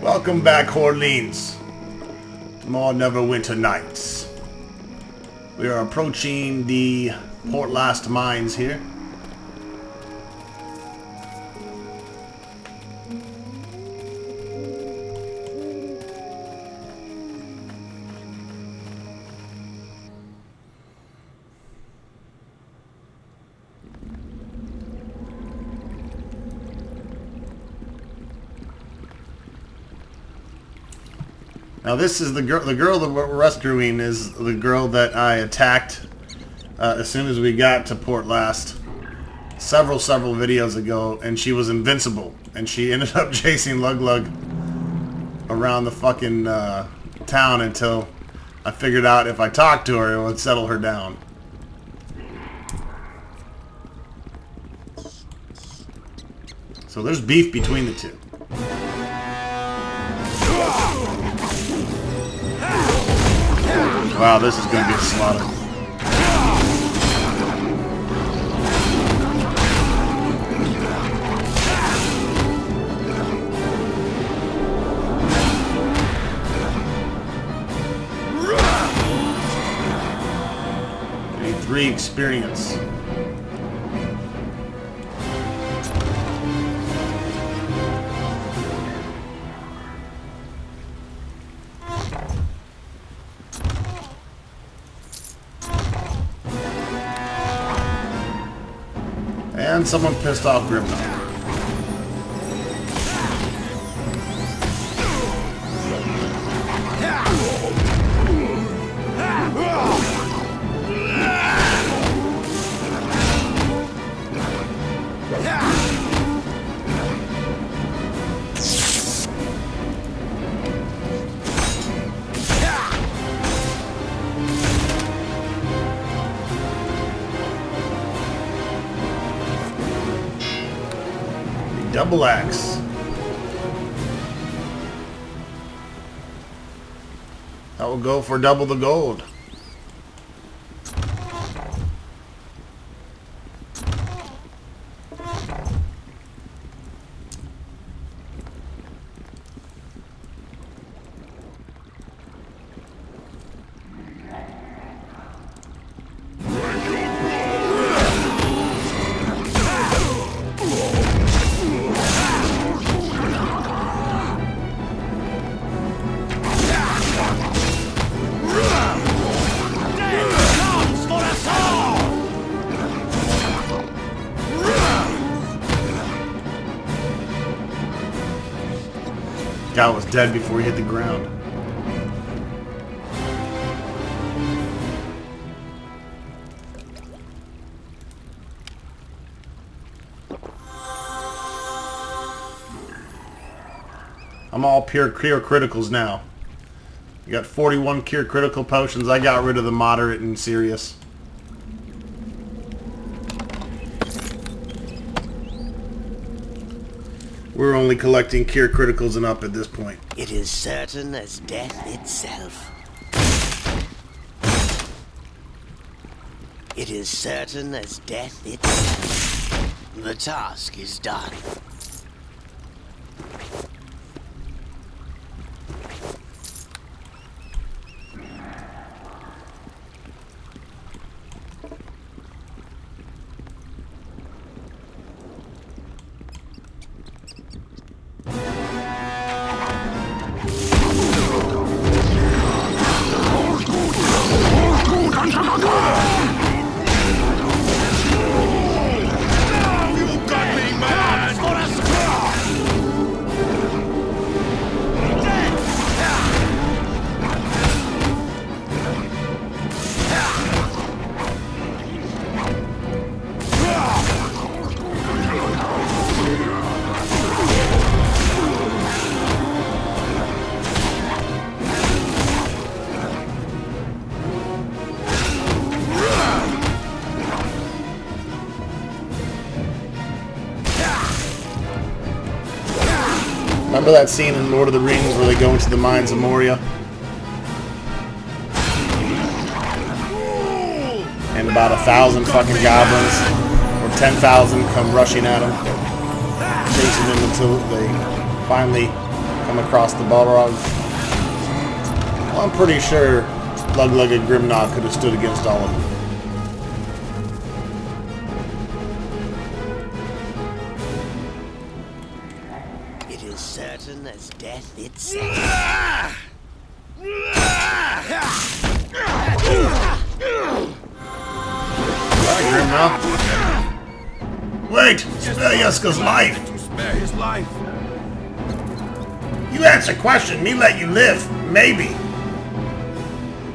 Welcome back, Hordelings. More Neverwinter nights. We are approaching the Port Last mines here. Now this is the girl that we're rescuing is the girl that I attacked as soon as we got to Port Last several videos ago, and she was invincible, and she ended up chasing Lug around the fucking town until I figured out if I talked to her it would settle her down. So there's beef between the two. Wow, this is going to be a slaughter. Need 3 experience. And someone pissed off Grimnock. Double axe. That will go for double the gold. Guy was dead before he hit the ground. I'm all pure cure criticals now. You got 41 cure critical potions. I got rid of the moderate and serious. We're only collecting cure criticals and up at this point. It is certain as death itself. It is certain as death itself. The task is done. Remember that scene in Lord of the Rings where they go into the mines of Moria? And about 1,000 fucking goblins, or 10,000, come rushing at him, chasing him until they finally come across the Balrog. Well, I'm pretty sure Lug-Lugged Grimnog could have stood against all of them. It is certain as death itself. Grimnog. Wait! Spare Yeska's life! To spare his life. You answer question, me let you live. Maybe.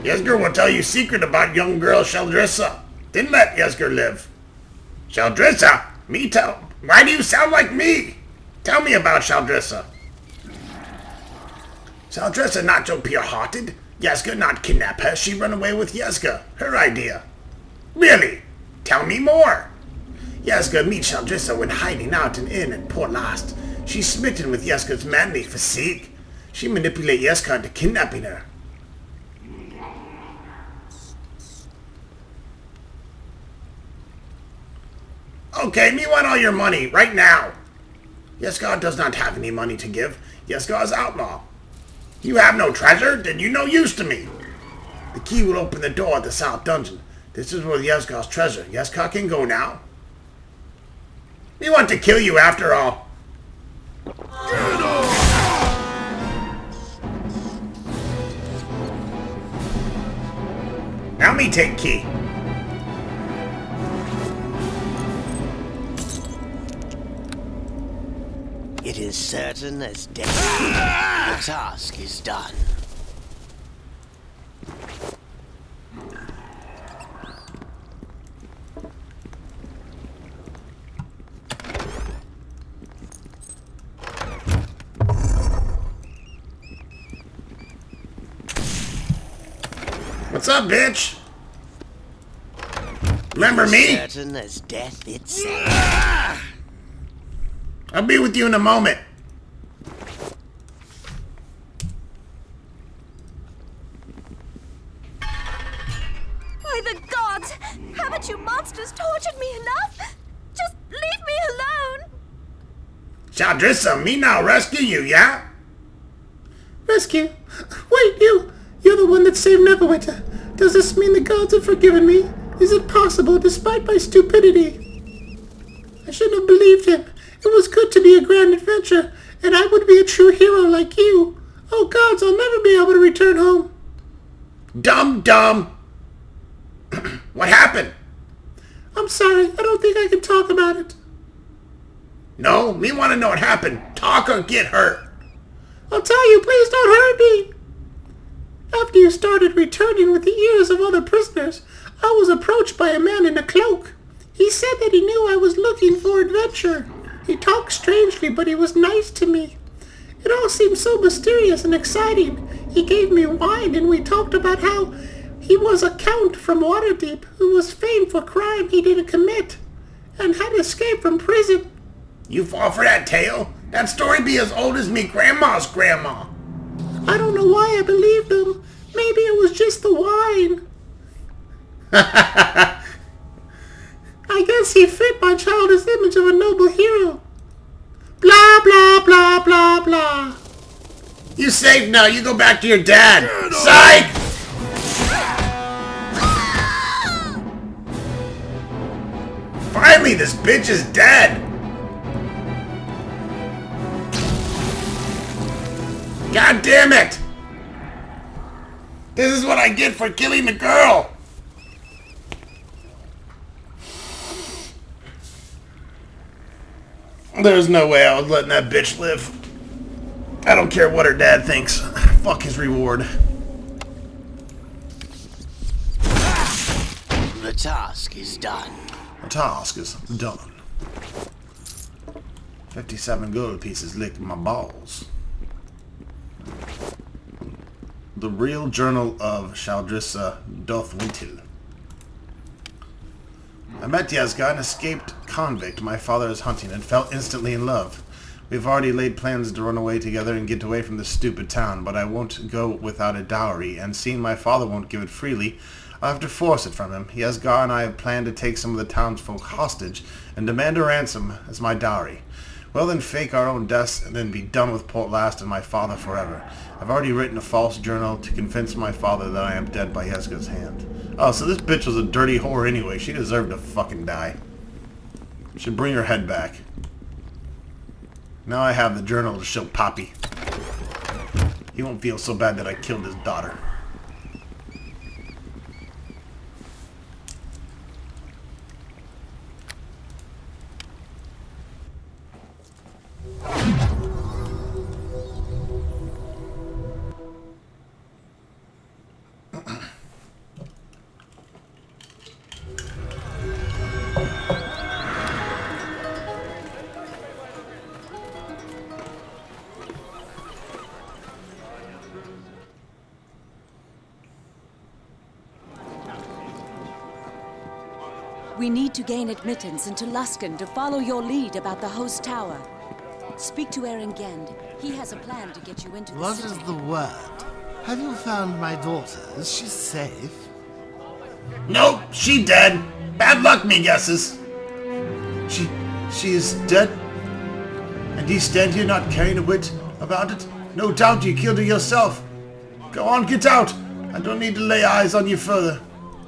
Yesker will tell you secret about young girl Sheldrissa. Didn't let Yesker live. Sheldrissa? Me tell? Why do you sound like me? Tell me about Sheldrissa. Sheldrissa not so pure-hearted. Yesker not kidnap her. She run away with Yesker. Her idea. Really? Tell me more. Yesker meet Sheldrissa when hiding out an inn at Port Last. She's smitten with Yesker's manly physique. She manipulate Yesker into kidnapping her. Okay, me want all your money, right now. Yesker does not have any money to give. Yesker is outlaw. You have no treasure? Then you no use to me. The key will open the door at the south dungeon. This is where Yeskar's treasure. Yeskar can go now. We want to kill you after all. Now me take key. It is certain as death. The task is done. What's up, bitch? Remember me? Certain as death itself. I'll be with you in a moment. By the gods! Haven't you monsters tortured me enough? Just leave me alone! Sheldrissa, me now rescue you, yeah? Rescue? Wait, you're the one that saved Neverwinter. Does this mean the gods have forgiven me? Is it possible, despite my stupidity? I shouldn't have believed him. It was good to be a grand adventure, and I would be a true hero like you. Oh gods, I'll never be able to return home. Dumb. What happened? I'm sorry, I don't think I can talk about it. No, me want to know what happened. Talk or get hurt. I'll tell you, please don't hurt me. After you started returning with the ears of other prisoners, I was approached by a man in a cloak. He said that he knew I was looking for adventure. He talked strangely, but he was nice to me. It all seemed so mysterious and exciting. He gave me wine, and we talked about how he was a count from Waterdeep who was famed for crime he didn't commit and had escaped from prison. You fall for that tale? That story be as old as me grandma's grandma. I don't know why I believed him. Maybe it was just the wine. I guess he fit my childish image of a noble hero. Blah, blah, blah, blah, blah. You safe now. You go back to your dad. Psych! Finally, this bitch is dead. God damn it! This is what I get for killing the girl! There's no way I was letting that bitch live. I don't care what her dad thinks. Fuck his reward. The task is done. The task is done. 57 gold pieces licked my balls. The Real Journal of Sheldrissa Dothwintil. I met Yesga, an escaped convict my father is hunting, and fell instantly in love. We've already laid plans to run away together and get away from this stupid town, but I won't go without a dowry, and seeing my father won't give it freely, I'll have to force it from him. Yesga and I have planned to take some of the townsfolk hostage and demand a ransom as my dowry. Well, then fake our own deaths and then be done with Port Last and my father forever. I've already written a false journal to convince my father that I am dead by Jeska's hand. Oh, so this bitch was a dirty whore anyway. She deserved to fucking die. Should bring her head back. Now I have the journal to show Poppy. He won't feel so bad that I killed his daughter. We need to gain admittance into Luskan to follow your lead about the host tower. Speak to Aaron Gend. He has a plan to get you into the What city. is the word? Have you found my daughter? Is she safe? Nope, she dead. Bad luck, me guesses. She is dead? And you stand here not caring a whit about it? No doubt you killed her yourself. Go on, get out. I don't need to lay eyes on you further.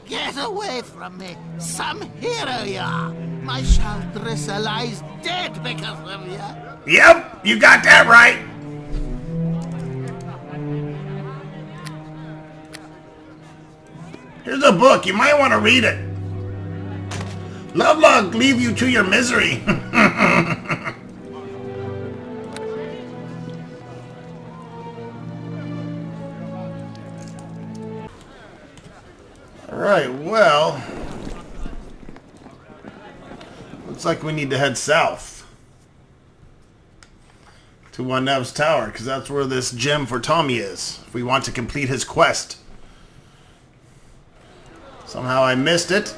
Get away from me! Some hero you are! My Chaldrissa lies dead because of you! Yep, you got that right. Here's a book. You might want to read it. Love luck leave you to your misery. Alright, well, looks like we need to head south to Nev's tower, because that's where this gem for Tommy is, if we want to complete his quest. Somehow I missed it.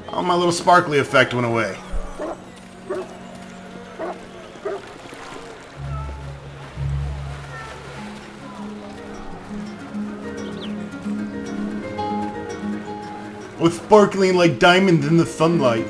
Oh, my little sparkly effect went away. With sparkling like diamonds in the sunlight.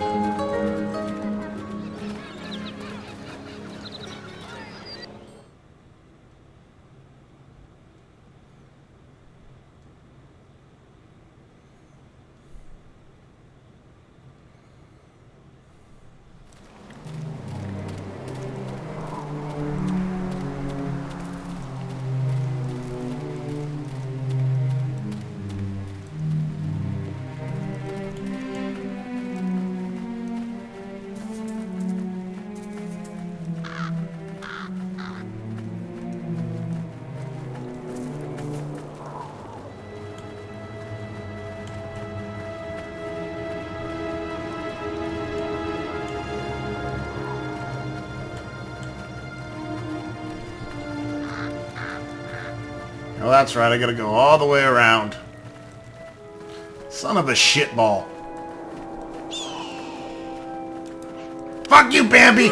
Oh, that's right, I gotta go all the way around. Son of a shitball. Fuck you, Bambi!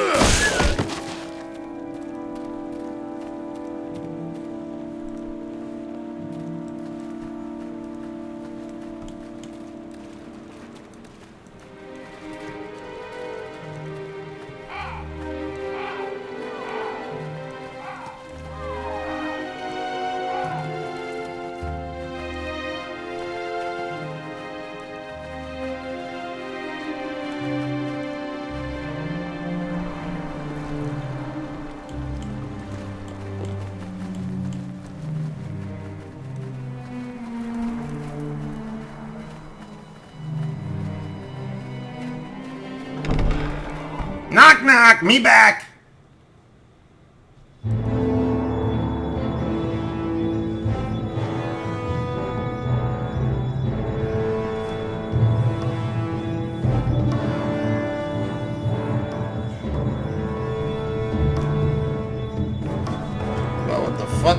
Knock knock, me back! Well, what the fuck?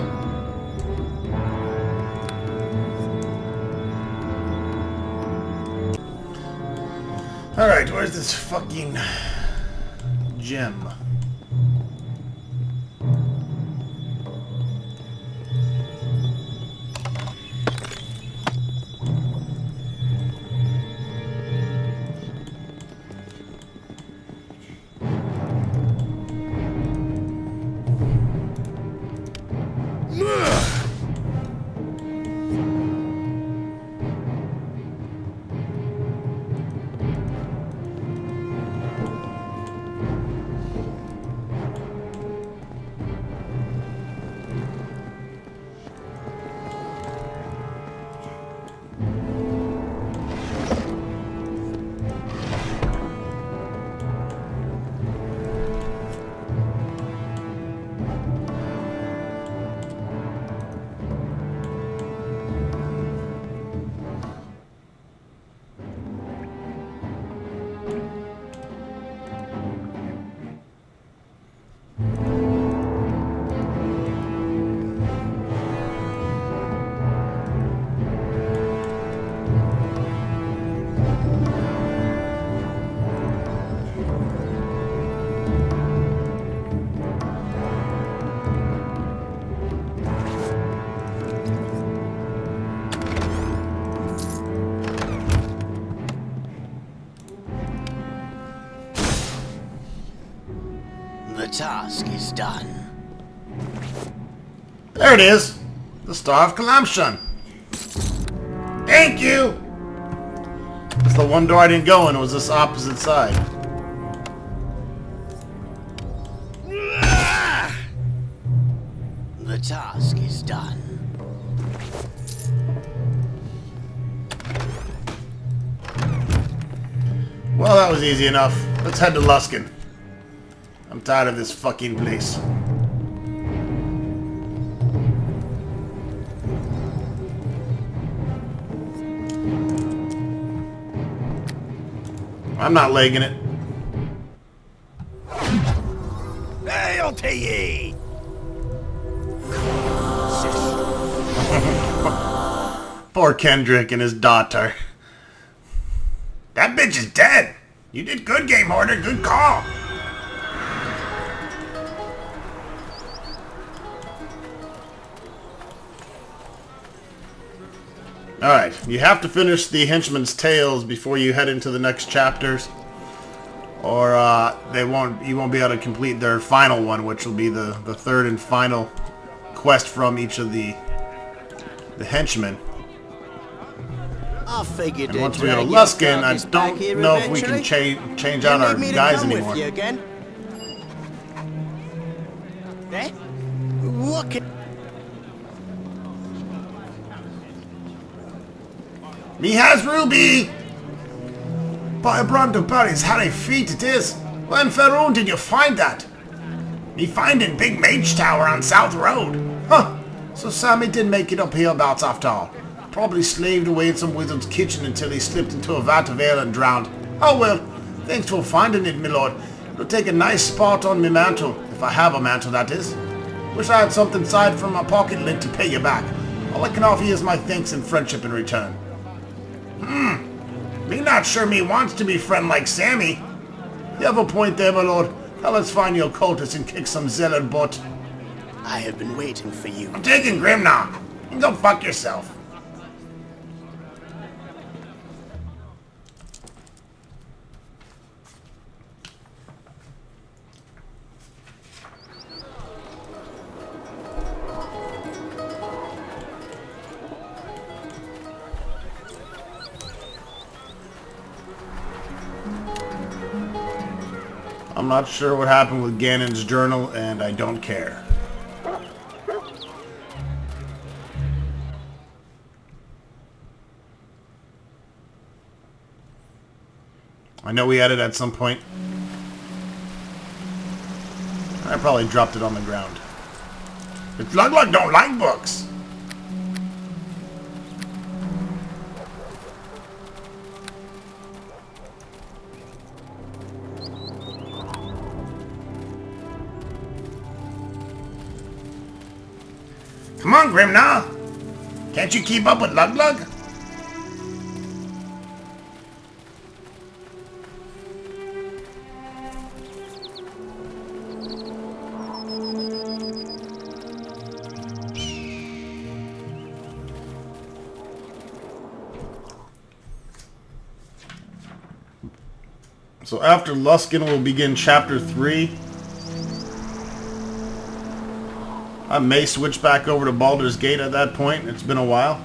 Alright, where's this fucking gem? The task is done. There it is. The Star of Kalamshan. Thank you! It's the one door I didn't go in. It was this opposite side. The task is done. Well, that was easy enough. Let's head to Luskan. I'm tired of this fucking place. I'm not legging it. Hail to ye! Poor Kendrick and his daughter. That bitch is dead. You did good, GameHorder. Good call. Alright, you have to finish the henchman's tales before you head into the next chapters. Or you won't be able to complete their final one, which will be the third and final quest from each of the henchmen. I figured And once we go to Luskan, I don't know if we can change out our guys anymore. Eh? What can... Me has Ruby! By Brando Barry's Harry feet it is. When Faroon did you find that? Me finding Big Mage Tower on South Road. Huh. So Sammy did make it up hereabouts after all. Probably slaved away in some wizard's kitchen until he slipped into a vat of ale and drowned. Oh well, thanks for finding it, my lord. It'll take a nice spot on me mantle, if I have a mantle, that is. Wish I had something aside from my pocket lint to pay you back. All I can offer you is my thanks and friendship in return. Me not sure me wants to be friend like Sammy. You have a point there, my lord. Now let's find your cultists and kick some zealot butt. I have been waiting for you. I'm taking Grim now. You can go fuck yourself. I'm not sure what happened with Ganon's journal, and I don't care. I know we had it at some point. I probably dropped it on the ground. It's Lug don't like books. Come on, Grimna! Can't you keep up with Lug? So after Luskan, we'll begin Chapter 3. I may switch back over to Baldur's Gate at that point. It's been a while.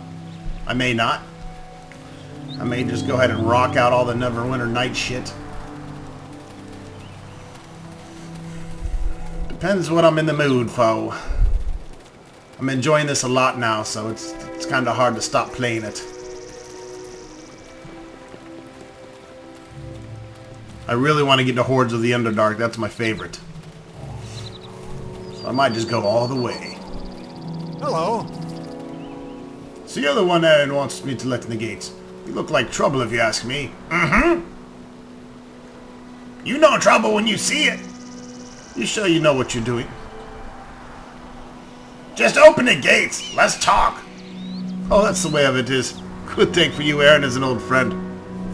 I may not. I may just go ahead and rock out all the Neverwinter Night shit. Depends what I'm in the mood for. I'm enjoying this a lot now, so it's kind of hard to stop playing it. I really want to get to Hordes of the Underdark. That's my favorite. I might just go all the way. Hello. So you're the one that wants me to let in the gates. You look like trouble if you ask me. Mm-hmm. You know trouble when you see it. You sure you know what you're doing? Just open the gates. Let's talk. Oh, that's the way of it is. Good thing for you, Aaron is an old friend.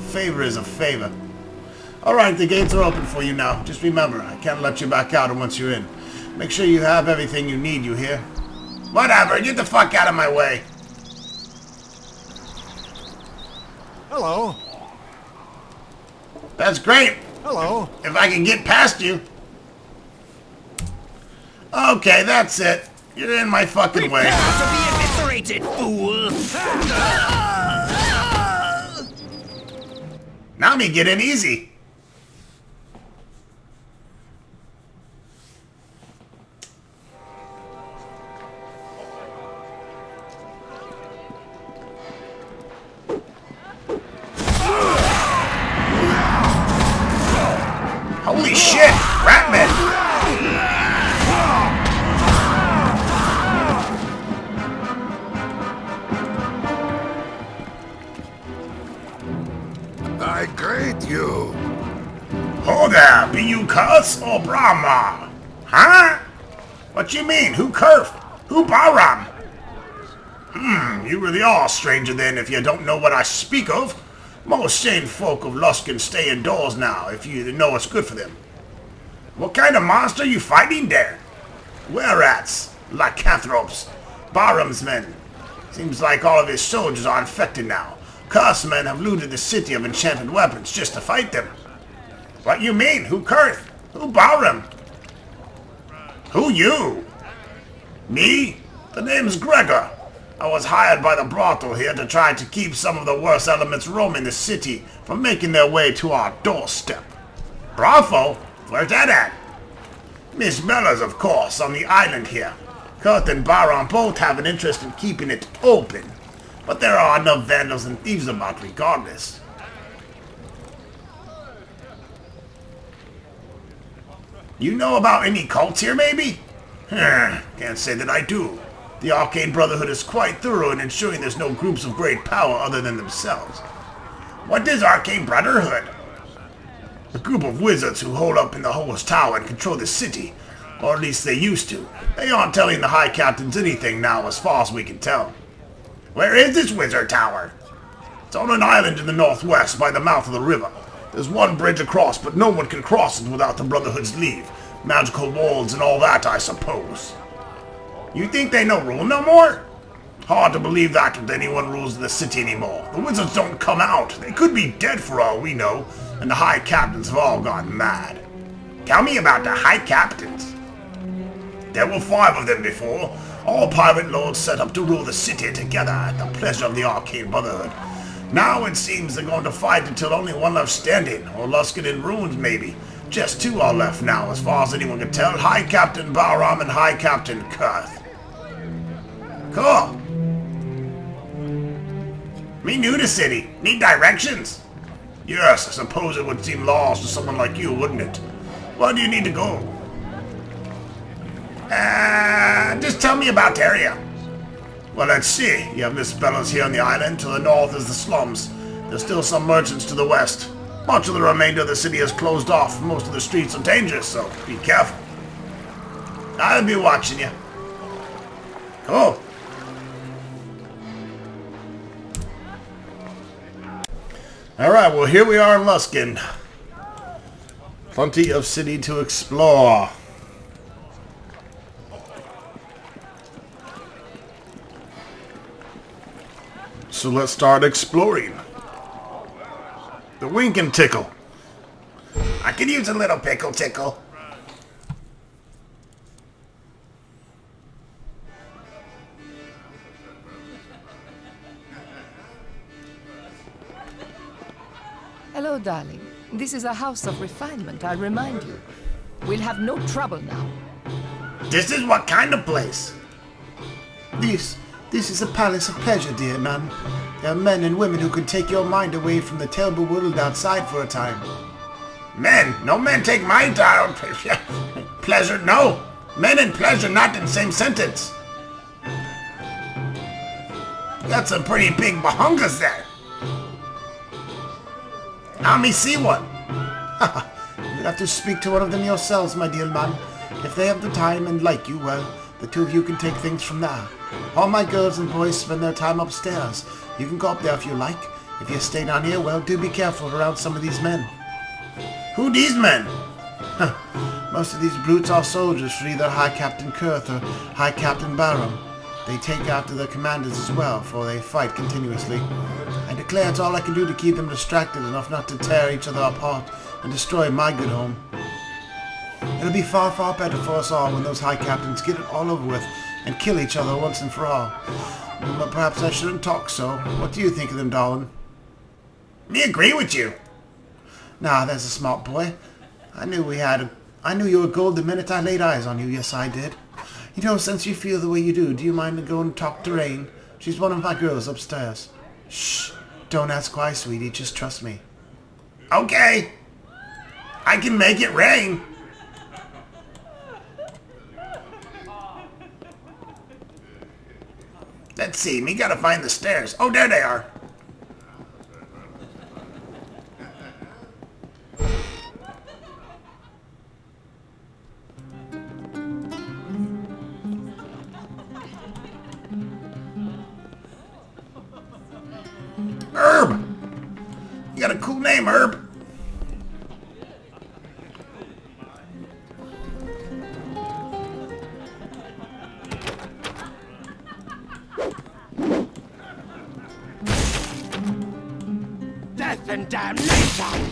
Favor is a favor. Alright, the gates are open for you now. Just remember, I can't let you back out once you're in. Make sure you have everything you need, you hear? Whatever, get the fuck out of my way. Hello. That's great. Hello. If I can get past you. Okay, that's it. You're in my fucking way. Prepare to be eviscerated, fool! Now me get in easy. Holy shit! Ratman! I greet you. Ho there, be you Kurth or Brahma? Huh? What you mean? Who Kurth? Who Bahram? You really are a stranger then if you don't know what I speak of. Most sane folk of Luskan stay indoors now if you know what's good for them. What kind of monster are you fighting there? Were-rats, lycanthropes, Bahram's men. Seems like all of his soldiers are infected now. Kurth's men have looted the city of enchanted weapons just to fight them. What you mean? Who Kurth? Who Bahram? Who you? Me? The name's Gregor. I was hired by the brothel here to try to keep some of the worst elements roaming the city from making their way to our doorstep. Brothel? Where's that at? Miss Bella's, of course, on the island here. Kurth and Bahram both have an interest in keeping it open, but there are enough vandals and thieves about regardless. You know about any cults here, maybe? Can't say that I do. The Arcane Brotherhood is quite thorough in ensuring there's no groups of great power other than themselves. What is Arcane Brotherhood? A group of wizards who hold up in the Host Tower and control the city. Or at least they used to. They aren't telling the High Captains anything now as far as we can tell. Where is this wizard tower? It's on an island in the northwest by the mouth of the river. There's one bridge across, but no one can cross it without the Brotherhood's leave. Magical walls and all that, I suppose. You think they no rule no more? Hard to believe that with anyone rules the city anymore. The wizards don't come out. They could be dead for all we know, and the High Captains have all gone mad. Tell me about the High Captains. There were 5 of them before. All pirate lords set up to rule the city together at the pleasure of the Arcane Brotherhood. Now it seems they're going to fight until only one left standing, or Luskan in ruins maybe. Just 2 are left now, as far as anyone can tell. High Captain Bahram and High Captain Kurth. Cool. Me new to city. Need directions? Yes, I suppose it would seem lost to someone like you, wouldn't it? Where do you need to go? Just tell me about the area. Well, let's see. You have Miss Bella's here on the island. To the north is the slums. There's still some merchants to the west. Much of the remainder of the city is closed off. Most of the streets are dangerous, so be careful. I'll be watching you. Cool. Alright, well here we are in Luskan. Plenty of city to explore. So let's start exploring. The wink and tickle. I could use a little pickle tickle. Hello, darling. This is a house of refinement, I remind you. We'll have no trouble now. This is what kind of place? This is a palace of pleasure, dear man. There are men and women who can take your mind away from the terrible world outside for a time. Men? No men take my time. Pleasure? No. Men and pleasure not in the same sentence. Got some pretty big bahungas there. Let me see one. You'll have to speak to one of them yourselves, my dear man. If they have the time and like you, well, the 2 of you can take things from there. All my girls and boys spend their time upstairs. You can go up there if you like. If you stay down here, well, do be careful around some of these men. Who these men? Most of these brutes are soldiers for either High Captain Kurth or High Captain Bahram. They take after their commanders as well, for they fight continuously. I declare it's all I can do to keep them distracted enough not to tear each other apart and destroy my good home. It'll be far, far better for us all when those high captains get it all over with and kill each other once and for all. But perhaps I shouldn't talk so. What do you think of them, darling? Me agree with you. Nah, there's a smart boy. I knew you were gold the minute I laid eyes on you. Yes, I did. You know, since you feel the way you do you mind to go and talk to Rain? She's one of my girls upstairs. Shh. Don't ask why, sweetie. Just trust me. Okay. I can make it rain. Let's see. Me gotta find the stairs. Oh, there they are. Herb! You got a cool name, Herb. Death and damnation!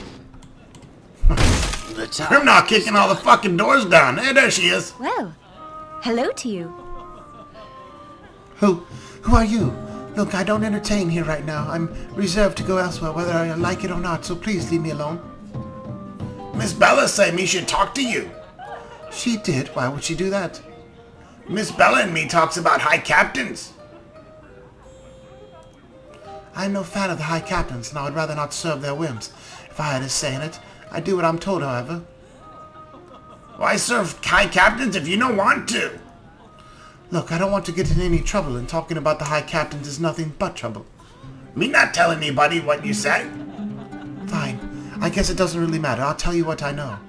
I'm not kicking all the fucking doors down. Hey, there she is. Well, hello to you. Who are you? Look, I don't entertain here right now. I'm reserved to go elsewhere, whether I like it or not, so please leave me alone. Miss Bella said me should talk to you. She did? Why would she do that? Miss Bella and me talks about high captains. I'm no fan of the high captains, and I would rather not serve their whims. If I had a say in it, I'd do what I'm told, however. Why serve high captains if you don't want to? Look, I don't want to get in any trouble, and talking about the high captains is nothing but trouble. Me not tell anybody what you say. Fine. I guess it doesn't really matter. I'll tell you what I know.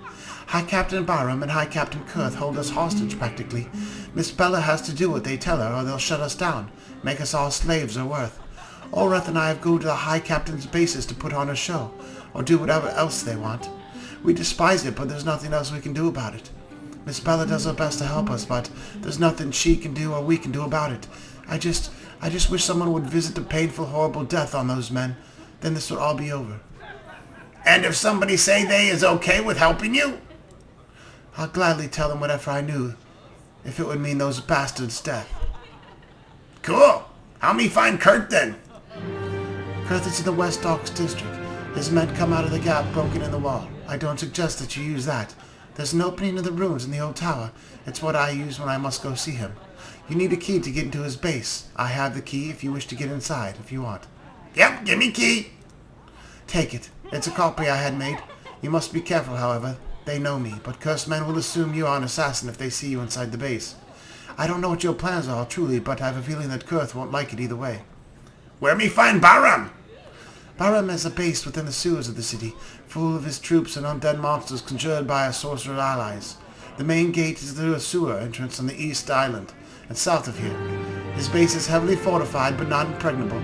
High Captain Barham and High Captain Kurth hold us hostage, practically. Miss Bella has to do what they tell her, or they'll shut us down, make us all slaves or worth. Ulrith and I have go to the High Captain's bases to put on a show, or do whatever else they want. We despise it, but there's nothing else we can do about it. Miss Bella does her best to help us, but there's nothing she can do or we can do about it. I just wish someone would visit the painful, horrible death on those men. Then this would all be over. And if somebody say they is okay with helping you? I'll gladly tell them whatever I knew, if it would mean those bastards' death. Cool. Help me find Kurt then. Kurt is in the West Docks district. His men come out of the gap broken in the wall. I don't suggest that you use that. There's an opening in the ruins in the old tower. It's what I use when I must go see him. You need a key to get into his base. I have the key if you wish to get inside, if you want. Yep, give me key. Take it. It's a copy I had made. You must be careful, however. They know me, but cursed men will assume you are an assassin if they see you inside the base. I don't know what your plans are, truly, but I have a feeling that Kurth won't like it either way. Where me find Barham? Barham is a base within the sewers of the city, full of his troops and undead monsters conjured by our sorcerer allies. The main gate is through a sewer entrance on the east island, and south of here. His base is heavily fortified, but not impregnable.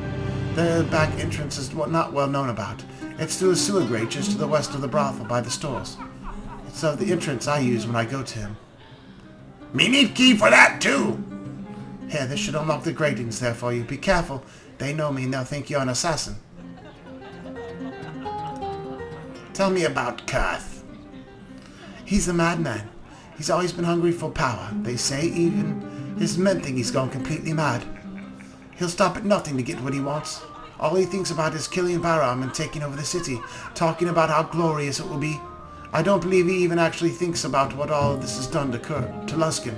The back entrance is not well known about. It's through a sewer grate just to the west of the brothel by the stores. It's the entrance I use when I go to him. Me need key for that, too. Here, this should unlock the gratings there for you. Be careful. They know me and they'll think you're an assassin. Tell me about Kurth. He's a madman. He's always been hungry for power. They say even his men think he's gone completely mad. He'll stop at nothing to get what he wants. All he thinks about is killing Barham and taking over the city, talking about how glorious it will be. I don't believe he even actually thinks about what all of this has done to Luskan.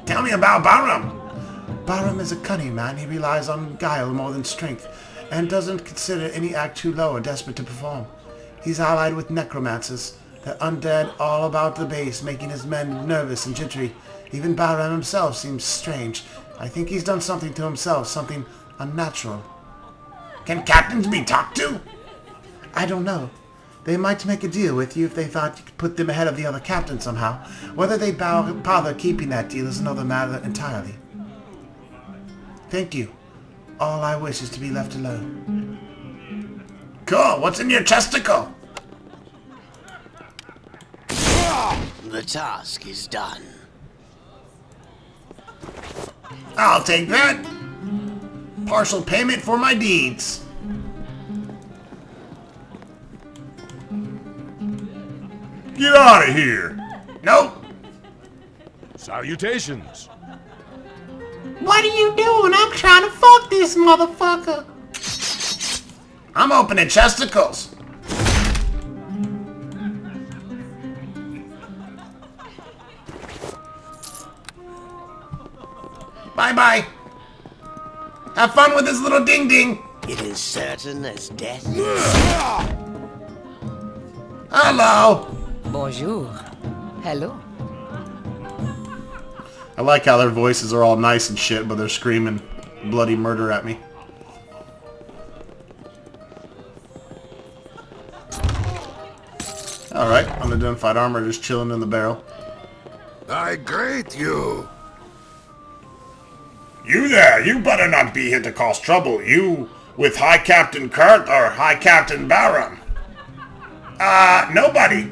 Tell me about Barham. Barham is a cunning man. He relies on guile more than strength, and doesn't consider any act too low or desperate to perform. He's allied with necromancers, the undead all about the base, making his men nervous and jittery. Even Barham himself seems strange. I think he's done something to himself, something unnatural. Can captains be talked to? I don't know. They might make a deal with you if they thought you could put them ahead of the other captains somehow. Whether they bother keeping that deal is another matter entirely. Thank you. All I wish is to be left alone. Cool. What's in your chesticle? The task is done. I'll take that. Partial payment for my deeds. Get out of here! Nope! Salutations. What are you doing? I'm trying to fuck this motherfucker. I'm opening chesticles! Bye-bye! Have fun with this little ding-ding! It is certain as death. Hello! Bonjour. Hello. I like how their voices are all nice and shit, but they're screaming bloody murder at me. Alright, unidentified armor just chilling in the barrel. I greet you. You there, you better not be here to cause trouble. You with High Captain Kurt or High Captain Baron? Nobody.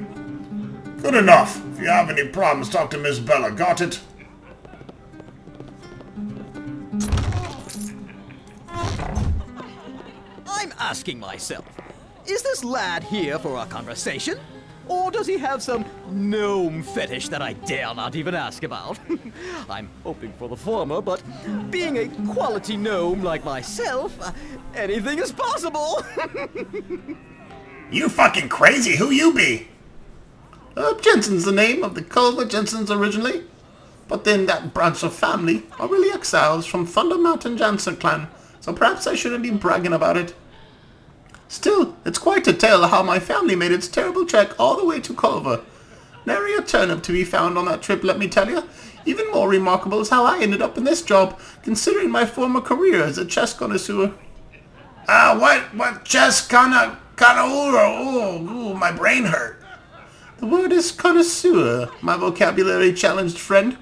Good enough. If you have any problems, talk to Miss Bella. Got it? I'm asking myself, is this lad here for a conversation? Or does he have some gnome fetish that I dare not even ask about? I'm hoping for the former, but being a quality gnome like myself, anything is possible! You fucking crazy. Who you be? Jensen's the name of the Culver Jensens originally. But then that branch of family are really exiles from Thunder Mountain Jansen clan, so perhaps I shouldn't be bragging about it. Still, it's quite a tale how my family made its terrible trek all the way to Culver. Nary a turnip to be found on that trip, let me tell you. Even more remarkable is how I ended up in this job, considering my former career as a chess connoisseur. What chess connoisseur? Oh, my brain hurt. The word is connoisseur, my vocabulary challenged friend.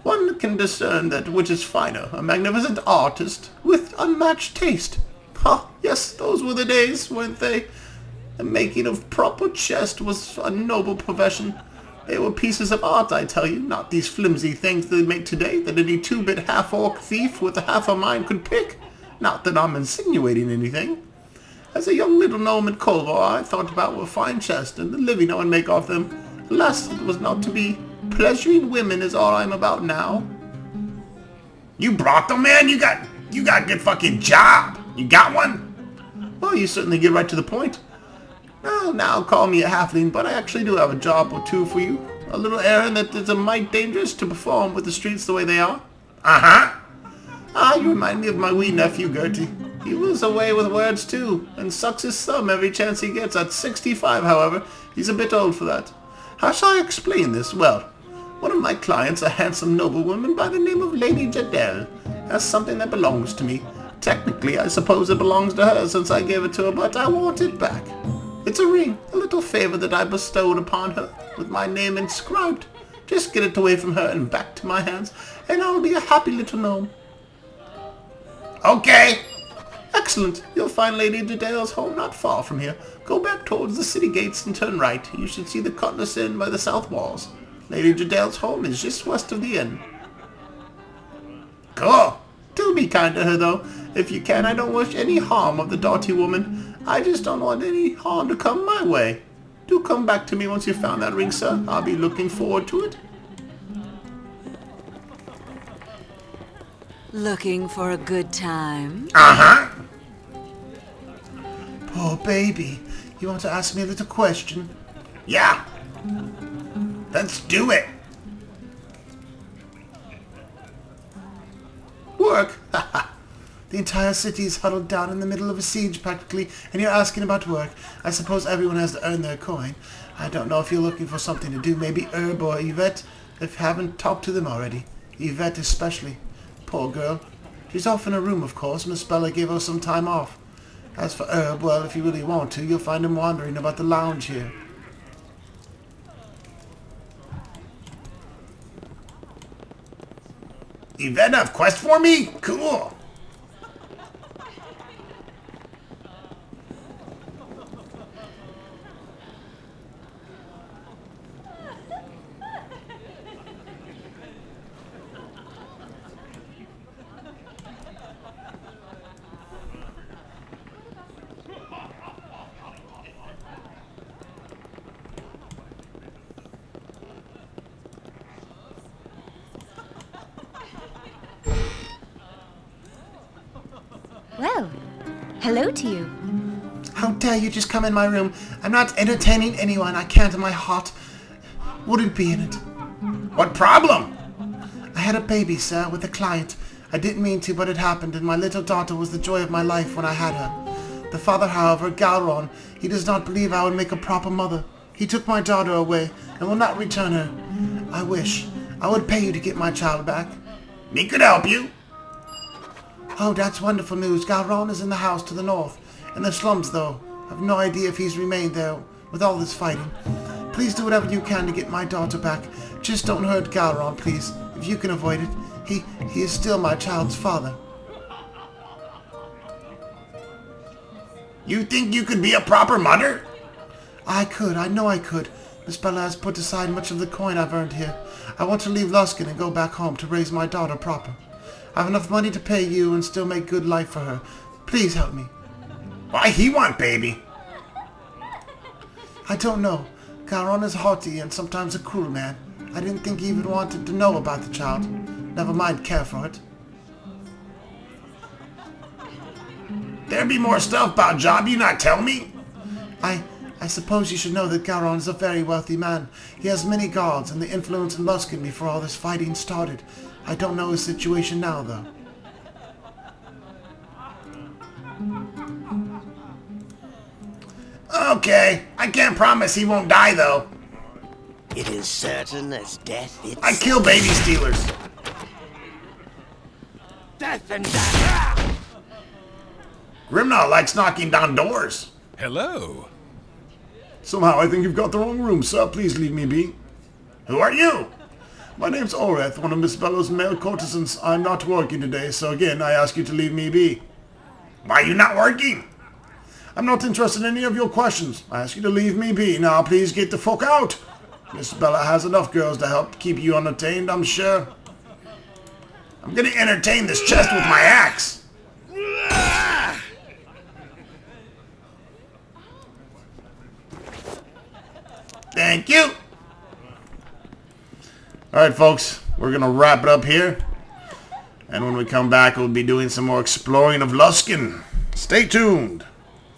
One can discern that which is finer, a magnificent artist with unmatched taste. Ah, yes, those were the days, weren't they? The making of proper chess was a noble profession. They were pieces of art, I tell you, not these flimsy things they make today that any two-bit half-orc thief with a half a mind could pick. Not that I'm insinuating anything. As a young little gnome at Culver, I thought about a fine chest and the living I would make off them. Alas, it was not to be. Pleasuring women is all I'm about now. You brought them, man? You got a good fucking job. You got one? Well, you certainly get right to the point. Well, now call me a halfling, but I actually do have a job or two for you. A little errand that is a mite dangerous to perform with the streets the way they are. Uh-huh. You remind me of my wee nephew, Gertie. He was away with words, too, and sucks his thumb every chance he gets. At 65, however, he's a bit old for that. How shall I explain this? Well, one of my clients, a handsome noblewoman by the name of Lady Jadelle, has something that belongs to me. Technically, I suppose it belongs to her since I gave it to her, but I want it back. It's a ring, a little favor that I bestowed upon her, with my name inscribed. Just get it away from her and back to my hands, and I'll be a happy little gnome. Okay. Excellent. You'll find Lady Jadelle's home not far from here. Go back towards the city gates and turn right. You should see the Cutlass Inn by the south walls. Lady Jadelle's home is just west of the inn. Cool. Do be kind to her, though. If you can, I don't wish any harm of the doughty woman. I just don't want any harm to come my way. Do come back to me once you've found that ring, sir. I'll be looking forward to it. Looking for a good time? Uh-huh. Poor baby. You want to ask me a little question? Yeah. Let's do it. Work? The entire city is huddled down in the middle of a siege practically, and you're asking about work. I suppose everyone has to earn their coin. I don't know if you're looking for something to do. Maybe Herb or Yvette, if you haven't talked to them already. Yvette especially. Poor girl. She's off in her room, of course. Miss Bella gave her some time off. As for Herb, well, if you really want to, you'll find him wandering about the lounge here. Yvette have quest for me? Cool. Well, hello to you. How dare you just come in my room? I'm not entertaining anyone. I can't, and my heart wouldn't be in it. What problem? I had a baby, sir, with a client. I didn't mean to, but it happened, and my little daughter was the joy of my life when I had her. The father, however, Galron, he does not believe I would make a proper mother. He took my daughter away and will not return her. I wish I would pay you to get my child back. Me could help you. Oh, that's wonderful news. Galron is in the house to the north. In the slums, though. I've no idea if he's remained there with all this fighting. Please do whatever you can to get my daughter back. Just don't hurt Galron, please. If you can avoid it. He is still my child's father. You think you could be a proper mother? I could. I know I could. Miss Bella has put aside much of the coin I've earned here. I want to leave Luskan and go back home to raise my daughter proper. I have enough money to pay you and still make good life for her. Please help me. Why he want baby? I don't know. Galron is haughty and sometimes a cruel man. I didn't think he even wanted to know about the child. Never mind care for it. There be more stuff about job you not tell me? I suppose you should know that Galron is a very wealthy man. He has many guards and the influence in Luskan before all this fighting started. I don't know his situation now, though. Okay, I can't promise he won't die, though. It is certain as death itself. I kill baby stealers. Death and death. Grimnaw likes knocking down doors. Hello. Somehow I think you've got the wrong room, sir. Please leave me be. Who are you? My name's Oreth, one of Miss Bella's male courtesans. I'm not working today, so again, I ask you to leave me be. Why are you not working? I'm not interested in any of your questions. I ask you to leave me be. Now, please get the fuck out. Miss Bella has enough girls to help keep you entertained, I'm sure. I'm gonna entertain this chest with my axe. Thank you. Alright, folks. We're gonna wrap it up here. And when we come back, we'll be doing some more exploring of Luskan. Stay tuned.